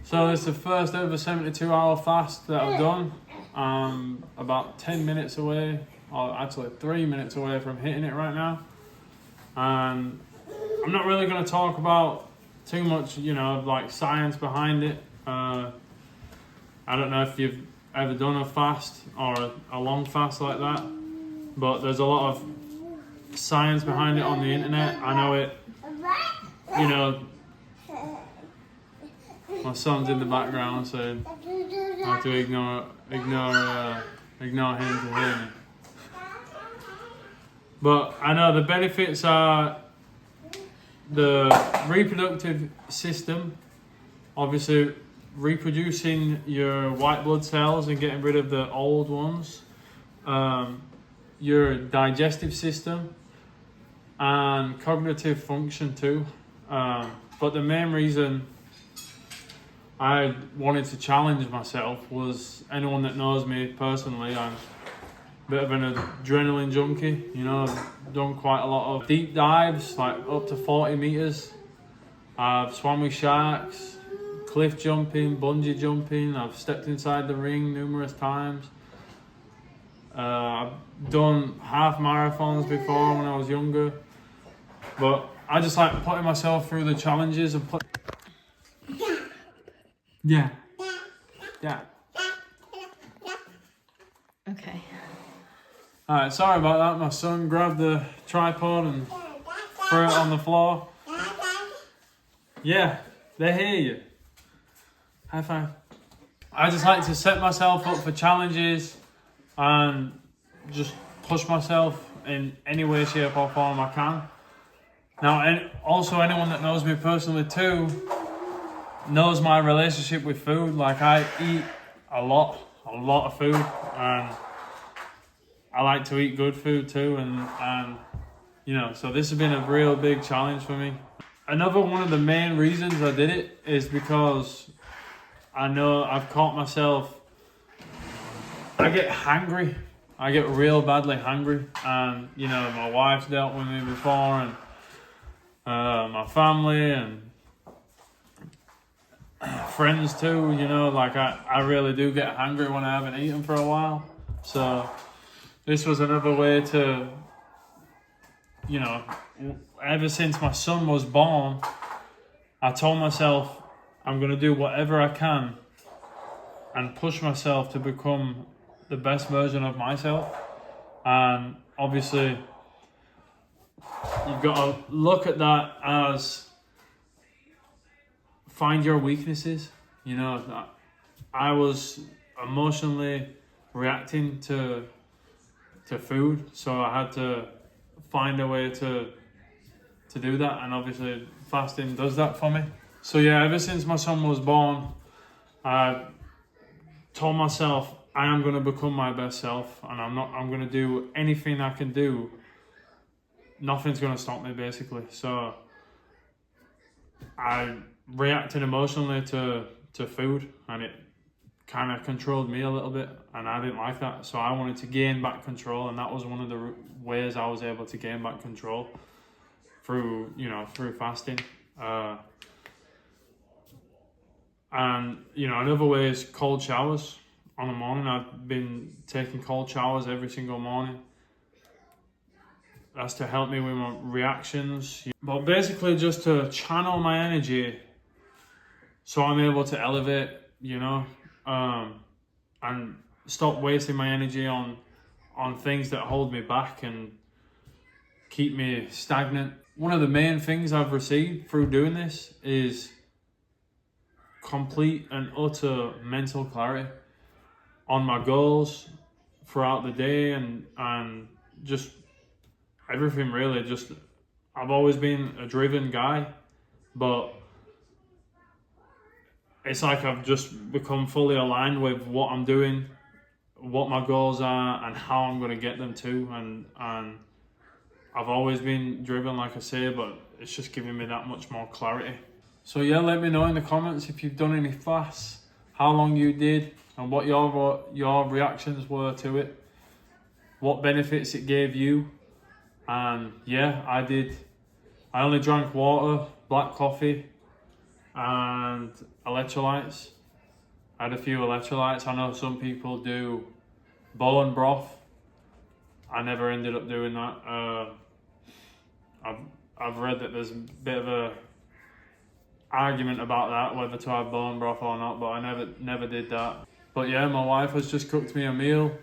So it's the first ever 72-hour fast that I've done. About 10 minutes away, or actually 3 minutes away from hitting it right now. And I'm not really going to talk about too much, like science behind it. I don't know if you've ever done a fast or a long fast like that, but there's a lot of science behind it on the internet. I know it, my son's in the background, so I have to ignore him to hear me. But I know the benefits are the reproductive system, obviously reproducing your white blood cells and getting rid of the old ones, your digestive system, and cognitive function too. But the main reason I wanted to challenge myself was, anyone that knows me personally, I'm a bit of an adrenaline junkie. I've done quite a lot of deep dives, like up to 40 meters. I've swam with sharks, cliff jumping, bungee jumping. I've stepped inside the ring numerous times. I've done half marathons before when I was younger. But I just like putting myself through the challenges and Yeah. Okay. Alright, sorry about that. My son grabbed the tripod and threw it on the floor. Yeah, they hear you. High five. I just like to set myself up for challenges and just push myself in any way, shape or form I can. Now, and also anyone that knows me personally too knows my relationship with food. Like, I eat a lot of food, and I like to eat good food too, and so this has been a real big challenge for me. Another one of the main reasons I did it is because I know I've caught myself, I get hangry. I get real badly hungry, and my wife's dealt with me before, and my family and friends too, like I really do get hungry when I haven't eaten for a while. So this was another way to, ever since my son was born, I told myself I'm going to do whatever I can and push myself to become the best version of myself. And obviously you've got to look at that as find your weaknesses. I was emotionally reacting to food, so I had to find a way to do that, and obviously fasting does that for me. So yeah, ever since my son was born, I told myself I am going to become my best self, and I'm going to do anything I can do. Nothing's going to stop me, basically. So I reacted emotionally to food, and it kind of controlled me a little bit, and I didn't like that. So I wanted to gain back control, and that was one of the ways I was able to gain back control through fasting. And another way is cold showers on the morning. I've been taking cold showers every single morning. That's to help me with my reactions, but basically just to channel my energy so I'm able to elevate, and stop wasting my energy on things that hold me back and keep me stagnant. One of the main things I've received through doing this is complete and utter mental clarity on my goals throughout the day, and just everything really. Just, I've always been a driven guy, but it's like I've just become fully aligned with what I'm doing, what my goals are, and how I'm going to get them to. And I've always been driven, like I say, but it's just giving me that much more clarity. So yeah, let me know in the comments if you've done any fasts, how long you did, and what your reactions were to it, what benefits it gave you. And yeah, I only drank water, black coffee, and electrolytes. I had a few electrolytes. I know some people do bone broth. I never ended up doing that. I've read that there's a bit of a argument about that, whether to have bone broth or not, but I never did that. But yeah, my wife has just cooked me a meal.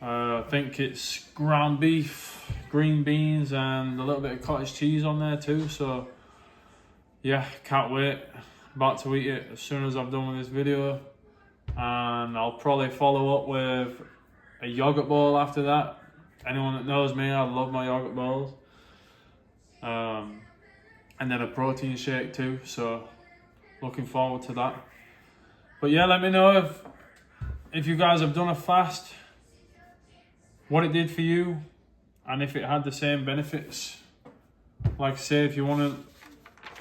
I think it's ground beef, green beans, and a little bit of cottage cheese on there too. So yeah, can't wait. About to eat it as soon as I've done with this video. And I'll probably follow up with a yogurt bowl after that. Anyone that knows me, I love my yogurt bowls. And then a protein shake too, so looking forward to that. But yeah, let me know if you guys have done a fast, what it did for you, and if it had the same benefits. Like I say, if you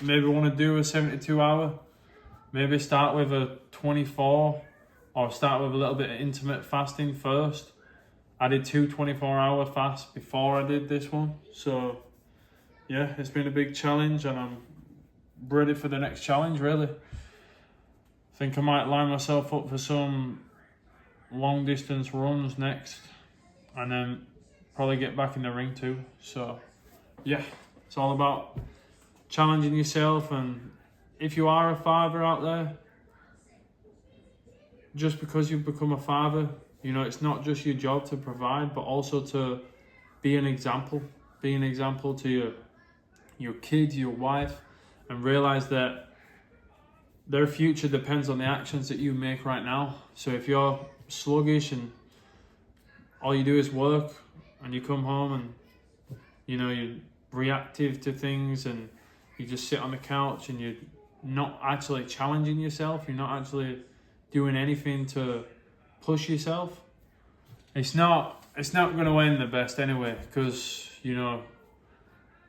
maybe want to do a 72 hour, maybe start with a 24, or start with a little bit of intermittent fasting first. I did 2 24-hour fasts before I did this one, so yeah, it's been a big challenge, and I'm ready for the next challenge, really. I think I might line myself up for some long distance runs next, and then probably get back in the ring too. So yeah, it's all about challenging yourself. And if you are a father out there, just because you've become a father, you know, it's not just your job to provide, but also to be an example. Be an example to your kids, your wife, and realize that their future depends on the actions that you make right now. So if you're sluggish and all you do is work, and you come home and, you know, you're reactive to things, and you just sit on the couch and you're not actually challenging yourself, you're not actually doing anything to push yourself, it's not going to end the best anyway. Because, you know,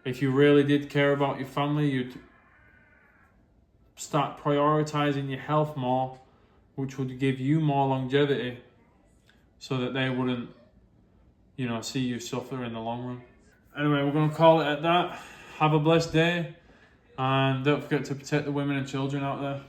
if you really did care about your family, you'd start prioritizing your health more, which would give you more longevity, so that they wouldn't, you know, see you suffer in the long run. Anyway, we're going to call it at that. Have a blessed day, and don't forget to protect the women and children out there.